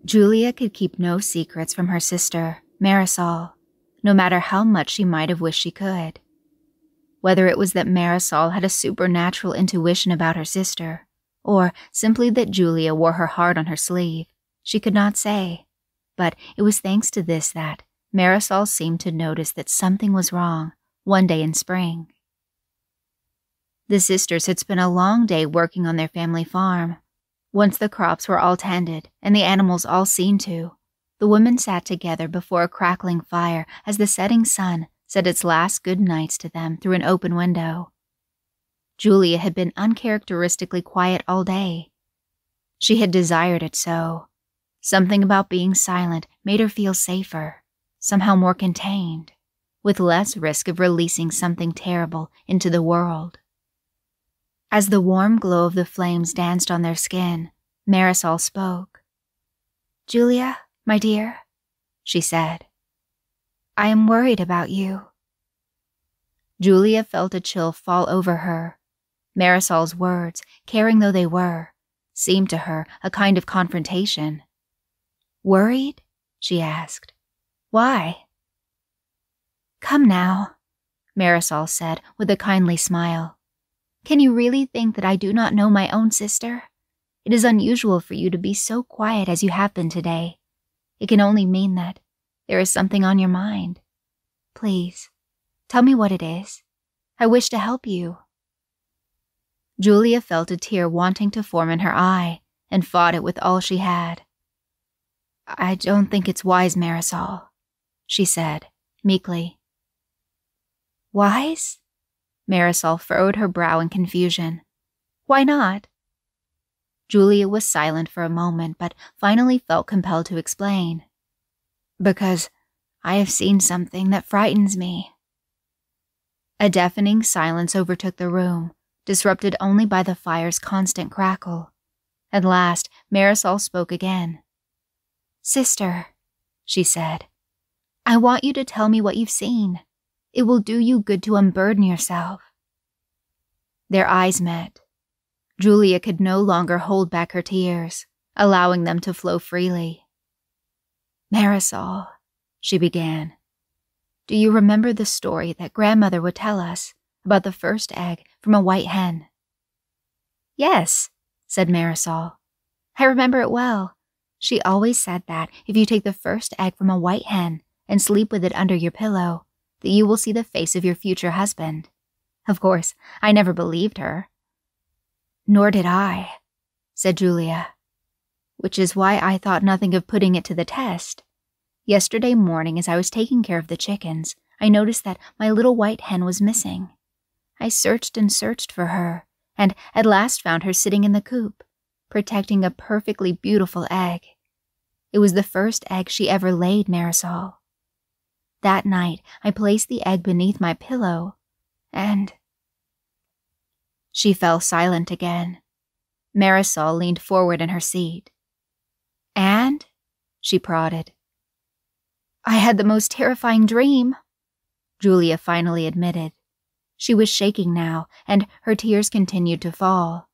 Julia could keep no secrets from her sister, Marisol, no matter how much she might have wished she could. Whether it was that Marisol had a supernatural intuition about her sister, or simply that Julia wore her heart on her sleeve, she could not say. But it was thanks to this that Marisol seemed to notice that something was wrong one day in spring. The sisters had spent a long day working on their family farm. Once the crops were all tended and the animals all seen to, the women sat together before a crackling fire as the setting sun said its last good nights to them through an open window. Julia had been uncharacteristically quiet all day. She had desired it so. Something about being silent made her feel safer, somehow more contained, with less risk of releasing something terrible into the world. As the warm glow of the flames danced on their skin, Marisol spoke. "Julia, my dear," she said, "I am worried about you." Julia felt a chill fall over her. Marisol's words, caring though they were, seemed to her a kind of confrontation. "Worried?" she asked. "Why?" "Come now," Marisol said with a kindly smile. "Can you really think that I do not know my own sister? It is unusual for you to be so quiet as you have been today. It can only mean that there is something on your mind. Please, tell me what it is. I wish to help you." Julia felt a tear wanting to form in her eye and fought it with all she had. "I don't think it's wise, Marisol," she said, meekly. "Wise?" Marisol furrowed her brow in confusion. "Why not?" Julia was silent for a moment, but finally felt compelled to explain. "Because I have seen something that frightens me." A deafening silence overtook the room, disrupted only by the fire's constant crackle. At last, Marisol spoke again. "Sister," she said, "I want you to tell me what you've seen. It will do you good to unburden yourself." Their eyes met. Julia could no longer hold back her tears, allowing them to flow freely. "Marisol," she began, "do you remember the story that grandmother would tell us about the first egg from a white hen?" "Yes," said Marisol. "I remember it well. She always said that if you take the first egg from a white hen and sleep with it under your pillow, that you will see the face of your future husband. Of course, I never believed her." "Nor did I," said Julia, "which is why I thought nothing of putting it to the test. Yesterday morning, as I was taking care of the chickens, I noticed that my little white hen was missing. I searched and searched for her, and at last found her sitting in the coop, protecting a perfectly beautiful egg. It was the first egg she ever laid, Marisol. That night, I placed the egg beneath my pillow, and—" She fell silent again. Marisol leaned forward in her seat. "And?" she prodded. "I had the most terrifying dream," Julia finally admitted. She was shaking now, and her tears continued to fall.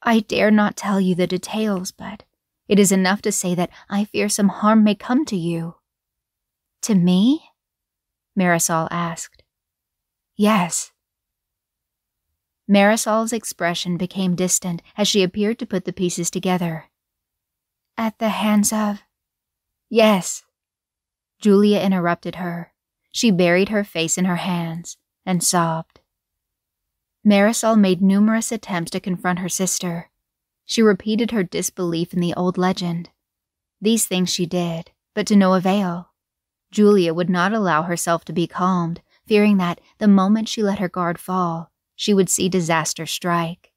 "I dare not tell you the details, but it is enough to say that I fear some harm may come to you." "To me?" Marisol asked. "Yes." Marisol's expression became distant as she appeared to put the pieces together. "At the hands of—" "Yes." Julia interrupted her. She buried her face in her hands and sobbed. Marisol made numerous attempts to confront her sister. She repeated her disbelief in the old legend. These things she did, but to no avail. Julia would not allow herself to be calmed, fearing that the moment she let her guard fall, she would see disaster strike.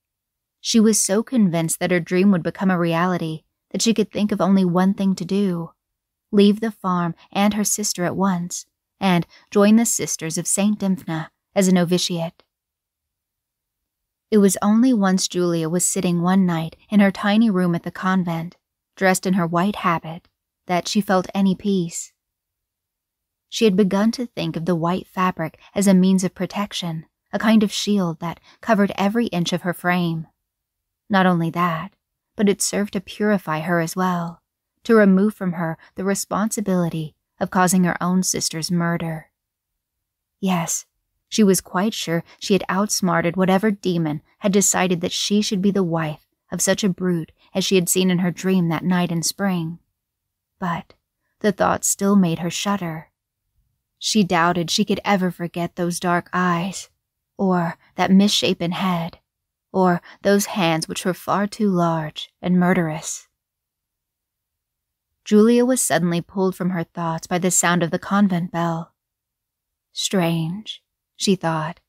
She was so convinced that her dream would become a reality that she could think of only one thing to do: leave the farm and her sister at once, and join the Sisters of St. Dymphna as a novitiate. It was only once Julia was sitting one night in her tiny room at the convent, dressed in her white habit, that she felt any peace. She had begun to think of the white fabric as a means of protection, a kind of shield that covered every inch of her frame. Not only that, but it served to purify her as well, to remove from her the responsibility of causing her own sister's murder. Yes, she was quite sure she had outsmarted whatever demon had decided that she should be the wife of such a brute as she had seen in her dream that night in spring. But the thought still made her shudder. She doubted she could ever forget those dark eyes, or that misshapen head, or those hands which were far too large and murderous. Julia was suddenly pulled from her thoughts by the sound of the convent bell. Strange, she thought.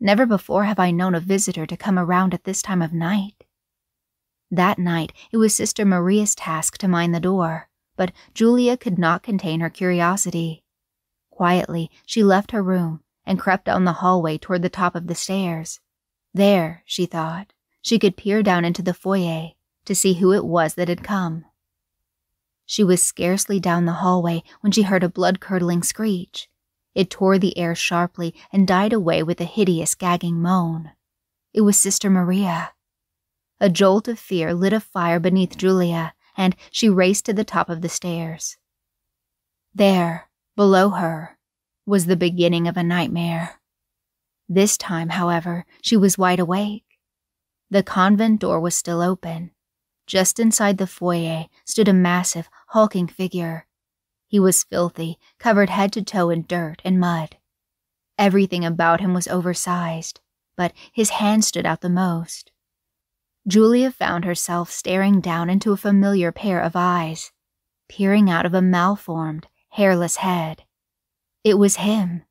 Never before have I known a visitor to come around at this time of night. That night it was Sister Maria's task to mind the door, but Julia could not contain her curiosity. Quietly, she left her room and crept down the hallway toward the top of the stairs. There, she thought, she could peer down into the foyer to see who it was that had come. She was scarcely down the hallway when she heard a blood-curdling screech. It tore the air sharply and died away with a hideous gagging moan. It was Sister Maria. A jolt of fear lit a fire beneath Julia, and she raced to the top of the stairs. There, below her, was the beginning of a nightmare. This time, however, she was wide awake. The convent door was still open. Just inside the foyer stood a massive, hulking figure. He was filthy, covered head to toe in dirt and mud. Everything about him was oversized, but his hand stood out the most. Julia found herself staring down into a familiar pair of eyes, peering out of a malformed, hairless head. It was him,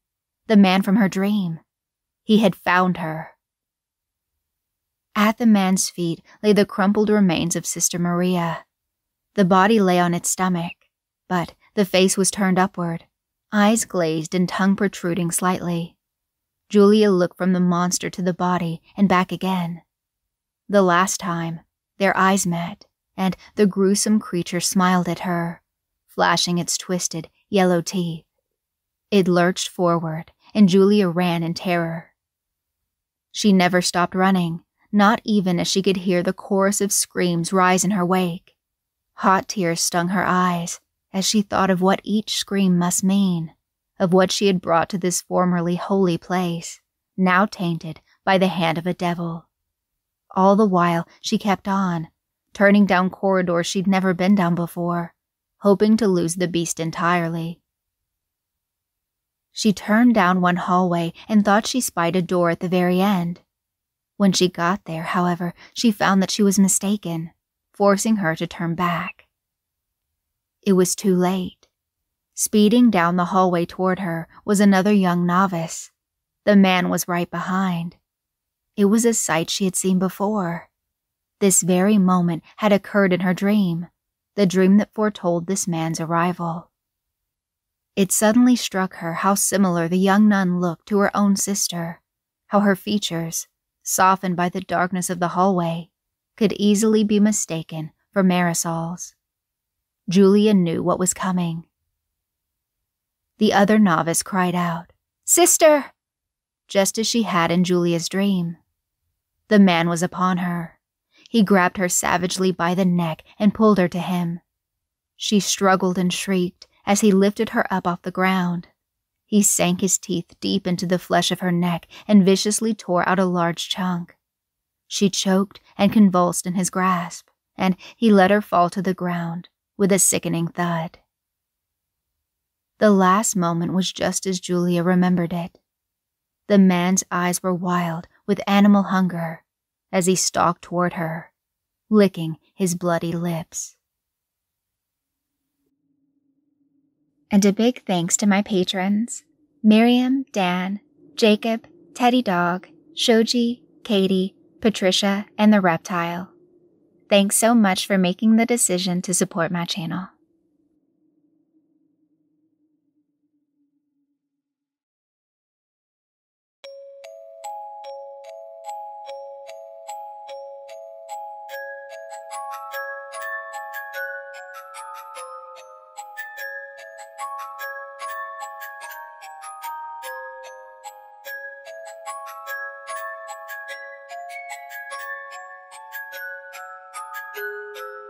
the man from her dream. He had found her. At the man's feet lay the crumpled remains of Sister Maria. The body lay on its stomach, but the face was turned upward, eyes glazed and tongue protruding slightly. Julia looked from the monster to the body and back again. The last time, their eyes met, and the gruesome creature smiled at her, flashing its twisted, yellow teeth. It lurched forward, and Julia ran in terror. She never stopped running, not even as she could hear the chorus of screams rise in her wake. Hot tears stung her eyes as she thought of what each scream must mean, of what she had brought to this formerly holy place, now tainted by the hand of a devil. All the while she kept on, turning down corridors she'd never been down before, hoping to lose the beast entirely. She turned down one hallway and thought she spied a door at the very end. When she got there, however, she found that she was mistaken, forcing her to turn back. It was too late. Speeding down the hallway toward her was another young novice. The man was right behind. It was a sight she had seen before. This very moment had occurred in her dream, the dream that foretold this man's arrival. It suddenly struck her how similar the young nun looked to her own sister, how her features, softened by the darkness of the hallway, could easily be mistaken for Marisol's. Julia knew what was coming. The other novice cried out, "Sister!" just as she had in Julia's dream. The man was upon her. He grabbed her savagely by the neck and pulled her to him. She struggled and shrieked as he lifted her up off the ground. He sank his teeth deep into the flesh of her neck and viciously tore out a large chunk. She choked and convulsed in his grasp, and he let her fall to the ground with a sickening thud. The last moment was just as Julia remembered it. The man's eyes were wild with animal hunger as he stalked toward her, licking his bloody lips. And a big thanks to my patrons, Miriam, Dan, Jacob, Teddy Dog, Shoji, Katie, Patricia, and the Reptile. Thanks so much for making the decision to support my channel.